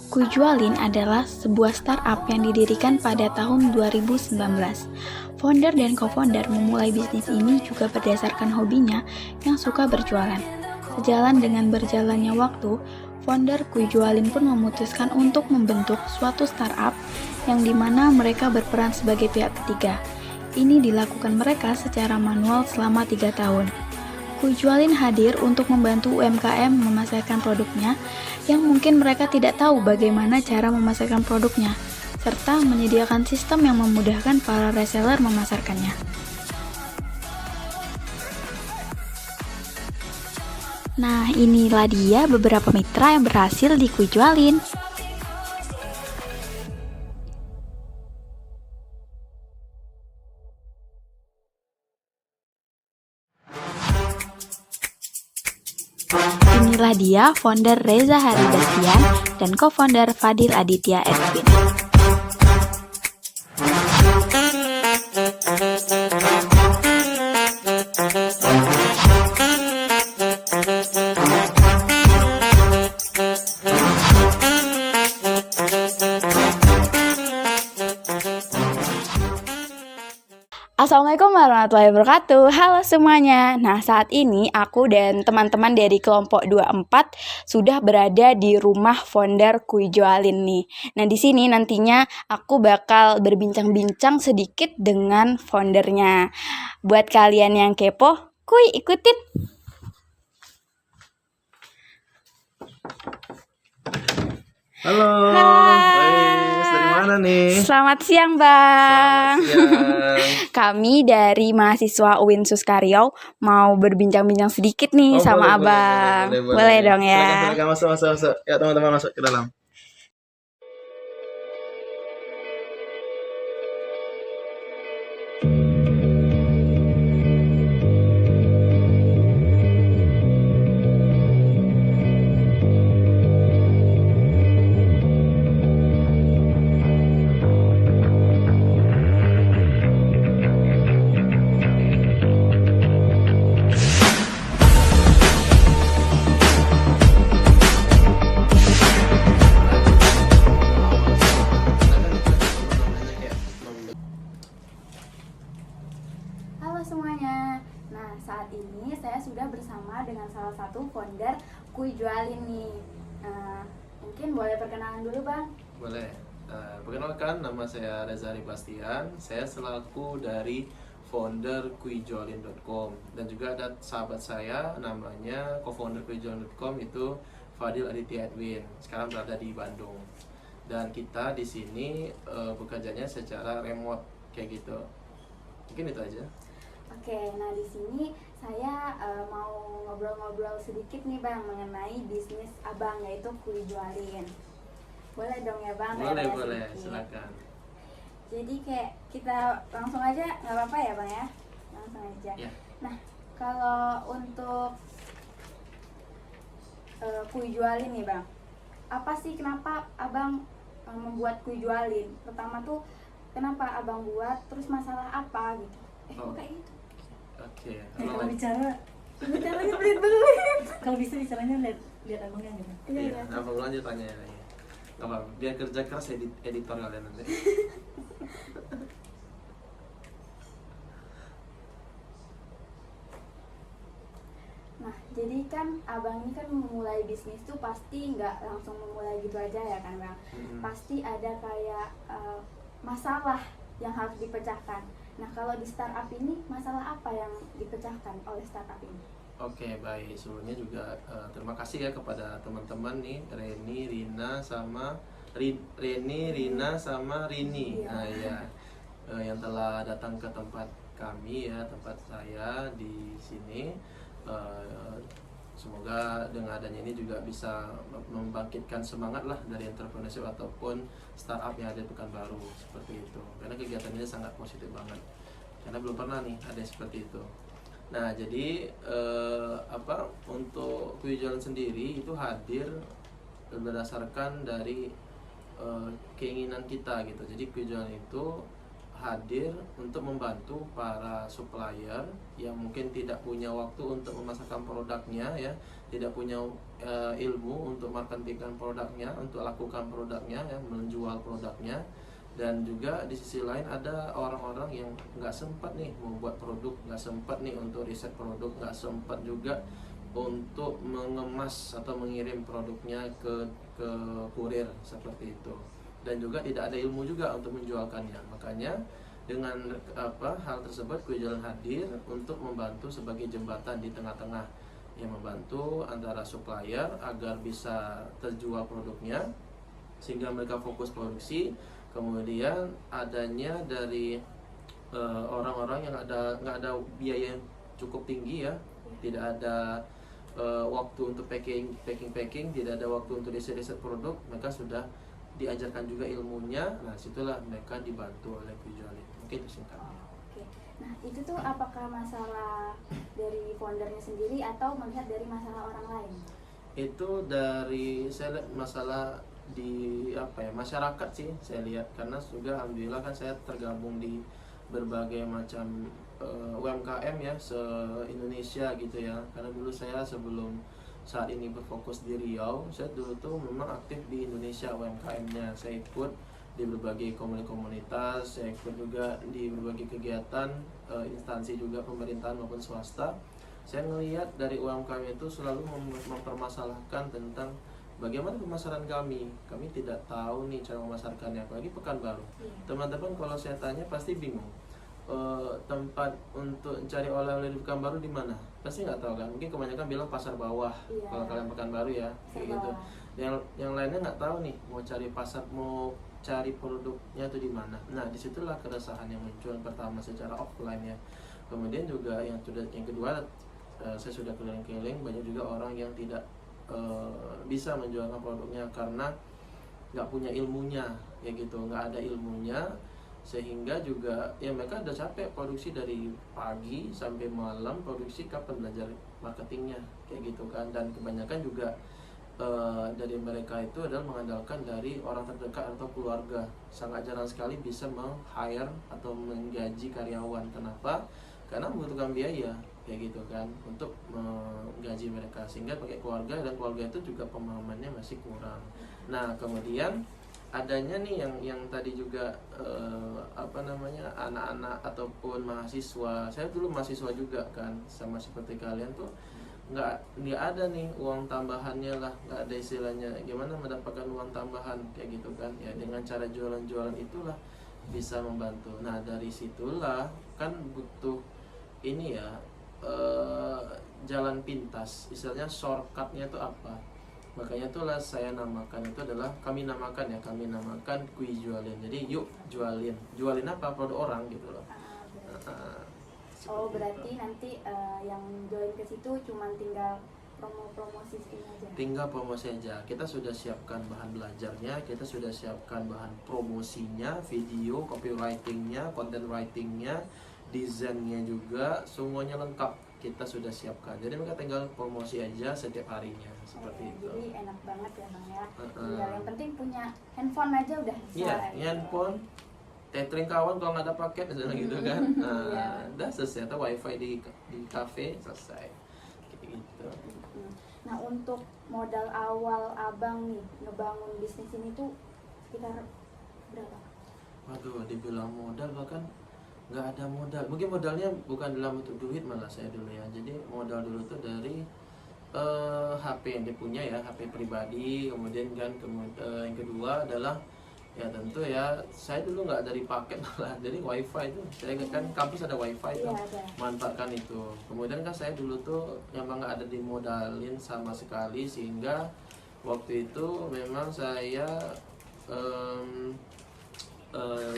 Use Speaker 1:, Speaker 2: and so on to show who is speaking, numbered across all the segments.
Speaker 1: Kuijualin adalah sebuah startup yang didirikan pada tahun 2019. Founder dan co-founder memulai bisnis ini juga berdasarkan hobinya yang suka berjualan. Sejalan dengan berjalannya waktu, founder Kuijualin pun memutuskan untuk membentuk suatu startup yang dimana mereka berperan sebagai pihak ketiga. Ini dilakukan mereka secara manual selama 3 tahun. Kuijualin hadir untuk membantu UMKM memasarkan produknya yang mungkin mereka tidak tahu bagaimana cara memasarkan produknya, serta menyediakan sistem yang memudahkan para reseller memasarkannya. Nah, inilah dia beberapa mitra yang berhasil di Kuijualin. Inilah dia founder Reza Haridastian dan co-founder Fadil Aditya Edwin. Assalamualaikum warahmatullahi wabarakatuh. Halo semuanya. Nah, saat ini aku dan teman-teman dari kelompok 24 sudah berada di rumah founder Kuijualin nih. Nah, di sini nantinya aku bakal berbincang-bincang sedikit dengan foundernya. Buat kalian yang kepo, kuy ikutin.
Speaker 2: Halo, dari mana nih?
Speaker 1: Selamat siang, Bang.
Speaker 2: Selamat siang.
Speaker 1: Kami dari mahasiswa UIN Suskaryau mau berbincang-bincang sedikit nih sama Abang. Boleh dong ya.
Speaker 2: Silakan masuk. Ya teman-teman masuk ke dalam.
Speaker 1: Halo semuanya. Nah, saat ini saya sudah bersama dengan salah satu founder Kuijualin nih. Mungkin boleh perkenalan dulu, Bang.
Speaker 2: Boleh. Perkenalkan, nama saya Reza Haridastian. Saya selaku dari founder kuijualin.com dan juga ada sahabat saya namanya co-founder kuijualin.com itu Fadil Aditya Edwin. Sekarang berada di Bandung. Dan kita di sini bekerjanya secara remote kayak gitu. Mungkin itu aja.
Speaker 1: Oke, nah di sini saya mau ngobrol-ngobrol sedikit nih, Bang, mengenai bisnis Abang yaitu Kuijualin. Boleh dong ya, Bang?
Speaker 2: Boleh, silakan.
Speaker 1: Jadi kayak kita langsung aja, nggak apa-apa ya, Bang ya? Langsung aja.
Speaker 2: Ya.
Speaker 1: Nah, kalau untuk Kuijualin nih, Bang, apa sih kenapa Abang membuat Kuijualin? Pertama tuh kenapa Abang buat, terus masalah apa gitu? Kok kayak gitu?
Speaker 2: Oke.
Speaker 3: Kalau
Speaker 1: Bicaranya belit-belit.
Speaker 3: kalau bisa bicaranya lihat abangnya gitu.
Speaker 2: Iya, apa lanjut tanya ya. Gak apa, biar kerja keras editor kalian nanti.
Speaker 1: Nah, jadi kan Abang ini kan memulai bisnis tuh pasti nggak langsung memulai gitu aja ya kan, Bang? Pasti ada kayak masalah yang harus dipecahkan. Nah, kalau di startup ini masalah apa yang dipecahkan oleh startup ini?
Speaker 2: Oke, baik. Sebelumnya juga terima kasih ya kepada teman-teman nih, Reni, Rina sama Rini.
Speaker 1: Iya.
Speaker 2: Nah, ya. Yang telah datang ke tempat kami ya, tempat saya di sini. Semoga dengan adanya ini juga bisa membangkitkan semangat lah dari entrepreneurship ataupun startup yang ada di Pekanbaru seperti itu. Karena kegiatan ini sangat positif banget. Karena belum pernah nih ada seperti itu. Nah, jadi untuk Kuijualin sendiri itu hadir berdasarkan dari keinginan kita gitu. Jadi Kuijualin itu hadir untuk membantu para supplier yang mungkin tidak punya waktu untuk memasarkan produknya ya, tidak punya ilmu untuk marketingkan produknya, untuk lakukan produknya ya, menjual produknya. Dan juga di sisi lain ada orang-orang yang nggak sempat nih membuat produk, nggak sempat nih untuk riset produk, nggak sempat juga untuk mengemas atau mengirim produknya ke kurir seperti itu, dan juga tidak ada ilmu juga untuk menjualkannya. Makanya dengan hal tersebut Quijolan hadir untuk membantu sebagai jembatan di tengah-tengah yang membantu antara supplier agar bisa terjual produknya sehingga mereka fokus produksi. Kemudian adanya dari orang-orang yang nggak ada biaya yang cukup tinggi ya, tidak ada waktu untuk packing, tidak ada waktu untuk riset produk, mereka sudah diajarkan juga ilmunya. Nah, situlah mereka dibantu oleh Quijolan. Mungkin itu singkatnya.
Speaker 1: Oke. Nah, itu tuh apakah masalah dari foundernya sendiri atau melihat dari masalah orang lain?
Speaker 2: Itu dari saya lihat masalah di masyarakat sih saya lihat, karena juga alhamdulillah kan saya tergabung di berbagai macam UMKM ya se-Indonesia gitu ya. Karena dulu saya sebelum saat ini berfokus di Riau, saya dulu tuh memang aktif di Indonesia UMKM-nya. Saya ikut di berbagai komunitas, saya ikut juga di berbagai kegiatan instansi juga pemerintahan maupun swasta. Saya melihat dari UMKM itu selalu mempermasalahkan tentang bagaimana pemasaran kami tidak tahu nih cara memasarkannya, apalagi Pekanbaru. Teman-teman kalau saya tanya pasti bingung, tempat untuk cari oleh-oleh di Pekanbaru di mana? Pasti nggak tahu kan? Mungkin kebanyakan bilang pasar bawah, kalau kalian Pekanbaru ya, kayak gitu. Yang lainnya nggak tahu nih mau cari pasar, mau cari produknya itu di mana. Nah, disitulah keresahan yang muncul pertama secara offline ya. Kemudian juga yang kedua, saya sudah keliling-keliling, banyak juga orang yang tidak bisa menjualkan produknya karena nggak punya ilmunya ya gitu, nggak ada ilmunya, sehingga juga ya mereka udah capek produksi dari pagi sampai malam, produksi kapan belajar marketingnya kayak gitu kan. Dan kebanyakan juga dari mereka itu adalah mengandalkan dari orang terdekat atau keluarga. Sangat jarang sekali bisa meng-hire atau menggaji karyawan. Kenapa? Karena membutuhkan biaya kayak gitu kan untuk menggaji mereka, sehingga pakai keluarga, dan keluarga itu juga pemahamannya masih kurang. Nah, kemudian adanya nih yang tadi juga anak-anak ataupun mahasiswa. Saya dulu mahasiswa juga kan, sama seperti kalian tuh nggak ada nih uang tambahannya lah, nggak ada istilahnya gimana mendapatkan uang tambahan kayak gitu kan ya. Dengan cara jualan-jualan itulah bisa membantu. Nah, dari situlah kan butuh ini ya, jalan pintas, istilahnya shortcutnya itu apa. Makanya itulah saya namakan itu adalah, kami namakan Quijolan. Jadi yuk jualin apa, produk orang gitu loh.
Speaker 1: Berarti nanti yang join ke situ cuma tinggal promosi ini aja.
Speaker 2: Tinggal promosi aja. Kita sudah siapkan bahan belajarnya, kita sudah siapkan bahan promosinya, video, copywritingnya, content writingnya, desainnya juga, semuanya lengkap kita sudah siapkan. Jadi mereka tinggal promosi aja setiap harinya seperti itu.
Speaker 1: Jadi enak banget ya Bang ya. Tinggal yang penting punya handphone aja udah bisa.
Speaker 2: Iya, handphone, tethering kawan kalau nggak ada paket misalnya gitu kan. Nah, udah selesai. Atau wifi di cafe selesai. Gitu.
Speaker 1: Nah, untuk modal awal Abang nih ngebangun bisnis ini tuh sekitar berapa?
Speaker 2: Waduh, dibilang modal bahkan nggak ada modal. Mungkin modalnya bukan dalam bentuk duit malah saya dulu ya. Jadi modal dulu tuh dari HP yang dia punya ya, HP pribadi. Kemudian kan yang kedua adalah ya tentu ya, saya dulu nggak dari paket malah dari wifi itu. Saya kan kampus ada wifi tuh, manfaatkan itu. Kemudian kan saya dulu tuh memang nggak ada dimodalin sama sekali, sehingga waktu itu memang saya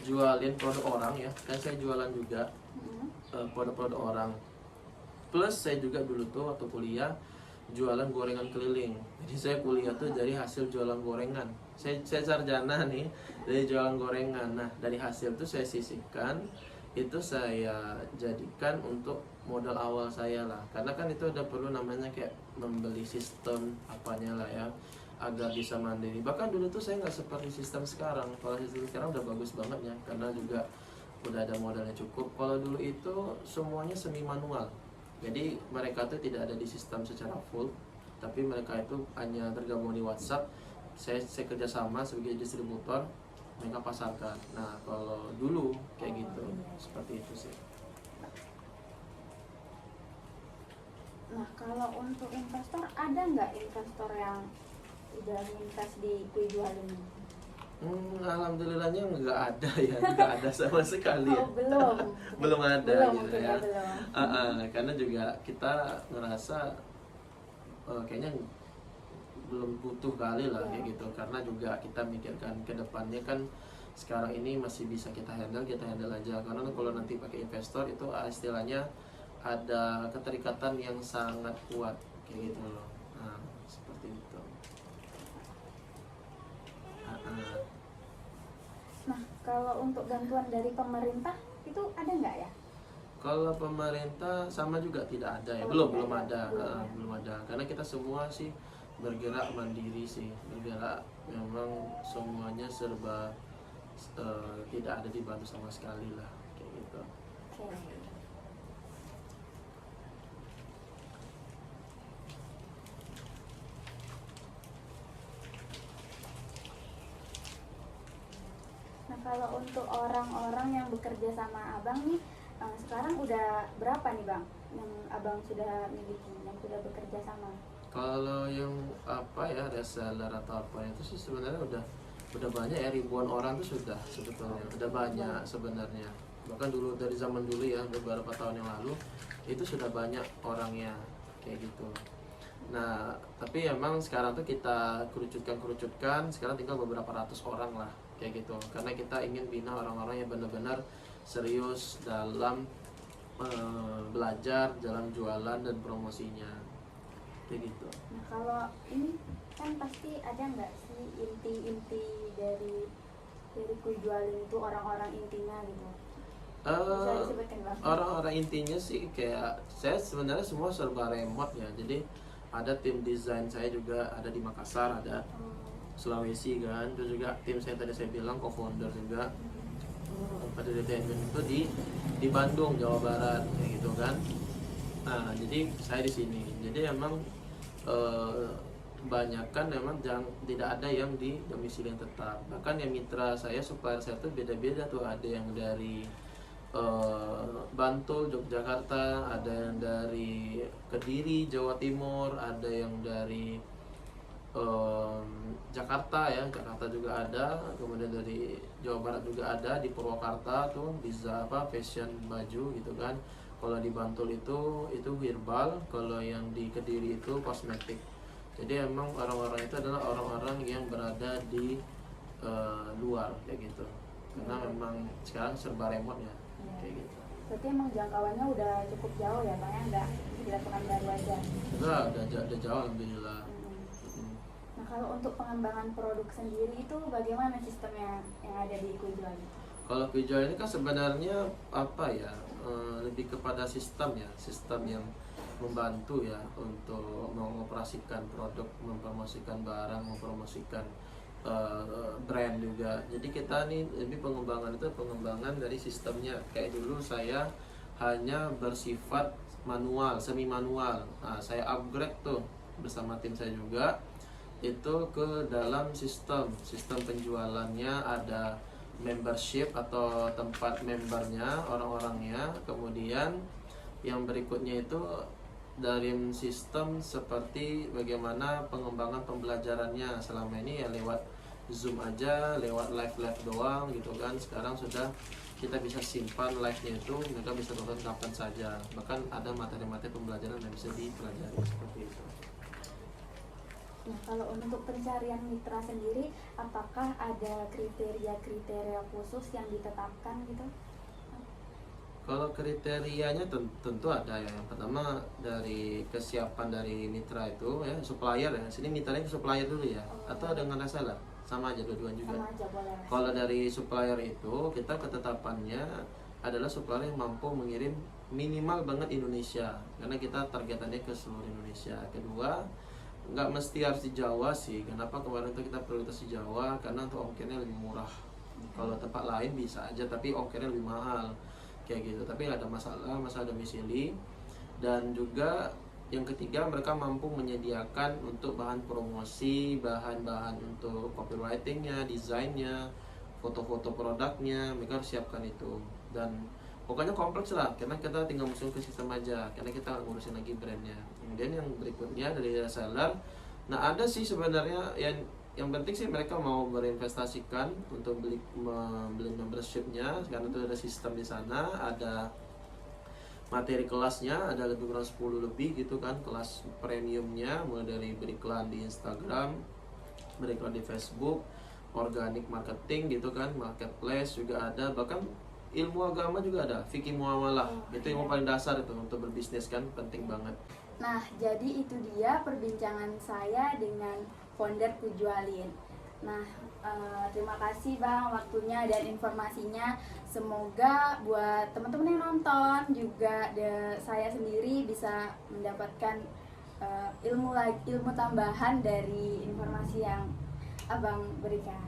Speaker 2: jualin produk orang ya, kan saya jualan juga produk-produk orang. Plus saya juga dulu tuh waktu kuliah jualan gorengan keliling. Jadi saya kuliah tuh dari hasil jualan gorengan. Saya sarjana nih dari jualan gorengan. Nah, dari hasil itu saya sisihkan, itu saya jadikan untuk modal awal saya lah. Karena kan itu udah perlu namanya kayak membeli sistem apanya lah ya, agar bisa mandiri. Bahkan dulu tuh saya nggak seperti sistem sekarang. Kalau sistem sekarang udah bagus banget ya, karena juga udah ada modalnya cukup. Kalau dulu itu semuanya semi manual, jadi mereka tuh tidak ada di sistem secara full, tapi mereka itu hanya tergabung di WhatsApp. Saya kerjasama sebagai distributor, mereka pasarkan. Nah kalau dulu kayak gitu, seperti itu sih.
Speaker 1: Nah, kalau untuk investor, ada nggak investor yang udah invest di kue jual ini?
Speaker 2: Alhamdulillahnya nggak ada ya, nggak ada sama sekali ya.
Speaker 1: Oh, belum.
Speaker 2: Belum ada
Speaker 1: Belum,
Speaker 2: gitu
Speaker 1: mungkin
Speaker 2: ya.
Speaker 1: belum.
Speaker 2: Karena juga kita ngerasa kayaknya belum butuh kali lah kayak gitu, karena juga kita mikirkan ke depannya kan sekarang ini masih bisa kita handle aja, karena kalau nanti pakai investor itu istilahnya ada keterikatan yang sangat kuat kayak gitu loh. Nah seperti itu.
Speaker 1: Nah, kalau untuk bantuan dari pemerintah itu ada nggak ya?
Speaker 2: Kalau pemerintah sama juga tidak ada ya,
Speaker 1: Oh,
Speaker 2: belum
Speaker 1: tidak
Speaker 2: ada,
Speaker 1: ada.
Speaker 2: belum ada, karena kita semua sih bergerak mandiri sih, bergerak memang semuanya serba tidak ada dibantu sama sekali lah kayak gitu.
Speaker 1: Oke. Nah, kalau untuk orang-orang yang bekerja sama abang nih, sekarang udah berapa nih bang yang abang sudah miliki, yang sudah bekerja sama?
Speaker 2: Kalau yang apa ya, reseller atau apa itu sih sebenarnya udah banyak ya, ribuan orang tuh sudah sebetulnya udah banyak sebenarnya. Bahkan dulu dari zaman dulu ya, beberapa tahun yang lalu itu sudah banyak orangnya kayak gitu. Nah tapi emang sekarang tuh kita kerucutkan, sekarang tinggal beberapa ratus orang lah kayak gitu, karena kita ingin bina orang-orang yang benar-benar serius dalam belajar dalam jualan dan promosinya kayak gitu.
Speaker 1: Nah, kalau ini kan pasti ada nggak sih inti-inti dari kue jualin itu, orang-orang intinya gitu? Bisa disebutkan bang?
Speaker 2: Orang-orang intinya sih kayak saya sebenarnya semua serba remote ya, jadi ada tim desain saya juga ada di Makassar, ada Sulawesi kan, terus juga tim saya tadi saya bilang co-founder juga pada Entertainment itu di Bandung, Jawa Barat kayak gitu kan. Nah jadi saya di sini, jadi emang kebanyakan memang tidak ada yang di domisili yang tetap. Bahkan yang mitra saya, supplier saya tuh beda-beda tuh, ada yang dari Bantul, Yogyakarta, ada yang dari Kediri, Jawa Timur, ada yang dari Jakarta ya, Jakarta juga ada, kemudian dari Jawa Barat juga ada, di Purwakarta tuh bisa fashion baju gitu kan. Kalau di Bantul itu herbal, kalau yang di Kediri itu kosmetik. Jadi emang orang-orang itu adalah orang-orang yang berada di luar kayak gitu, karena memang sekarang serba remote ya kayak gitu.
Speaker 1: Berarti emang jangkauannya udah cukup jauh ya bang, ya nggak dilakukan baru aja?
Speaker 2: Udah jauh alhamdulillah.
Speaker 1: Nah, kalau untuk pengembangan produk sendiri itu bagaimana sistemnya yang ada di Kuijual?
Speaker 2: Kalau Kuijual ini kan sebenarnya apa ya, lebih kepada sistem ya, sistem yang membantu ya untuk mengoperasikan produk, mempromosikan barang, mempromosikan brand juga. Jadi kita nih lebih pengembangan itu pengembangan dari sistemnya. Kayak dulu saya hanya bersifat manual, semi manual. Nah, saya upgrade tuh bersama tim saya juga itu ke dalam sistem penjualannya, ada membership atau tempat membernya, orang-orangnya. Kemudian yang berikutnya itu dari sistem seperti bagaimana pengembangan pembelajarannya. Selama ini ya lewat Zoom aja, lewat live doang gitu kan. Sekarang sudah kita bisa simpan live-nya itu, mereka bisa nonton kapan saja. Bahkan ada materi-materi pembelajaran yang bisa dipelajari seperti itu.
Speaker 1: Nah, kalau untuk pencarian mitra sendiri, apakah ada kriteria-kriteria khusus yang ditetapkan gitu?
Speaker 2: Kalau kriterianya tentu ada ya. Yang pertama dari kesiapan dari mitra itu ya, supplier ya. Sini mitranya ke supplier dulu ya. Atau dengan reseller? Sama aja, dua-duanya juga.
Speaker 1: Sama aja boleh.
Speaker 2: Kalau dari supplier itu kita ketetapannya adalah supplier yang mampu mengirim minimal banget Indonesia, karena kita targetannya ke seluruh Indonesia. Kedua, nggak mesti harus di Jawa sih. Kenapa kemarin itu kita prioritas di Jawa? Karena untuk ongkirnya lebih murah Kalau tempat lain bisa aja tapi ongkirnya lebih mahal kayak gitu, tapi nggak ada masalah domisili. Dan juga yang ketiga, mereka mampu menyediakan untuk bahan promosi, bahan-bahan untuk copywritingnya, desainnya, foto-foto produknya, mereka harus siapkan itu. Dan pokoknya kompleks lah, karena kita tinggal masukin ke sistem aja, karena kita nggak ngurusin lagi brandnya. Kemudian yang berikutnya dari reseller, nah ada sih sebenarnya yang penting sih mereka mau berinvestasikan untuk membeli membershipnya, karena itu ada sistem di sana, ada materi kelasnya, ada lebih kurang 10 lebih gitu kan, kelas premiumnya, mulai dari beriklan di Instagram, beriklan di Facebook, organic marketing gitu kan, marketplace juga ada, bahkan ilmu agama juga ada, fikih muamalah. Itu ilmu paling dasar itu untuk berbisnis kan, penting banget.
Speaker 1: Nah, jadi itu dia perbincangan saya dengan founder Kujualin. Nah, terima kasih Bang waktunya dan informasinya. Semoga buat teman-teman yang nonton juga saya sendiri bisa mendapatkan ilmu tambahan dari informasi yang Abang berikan.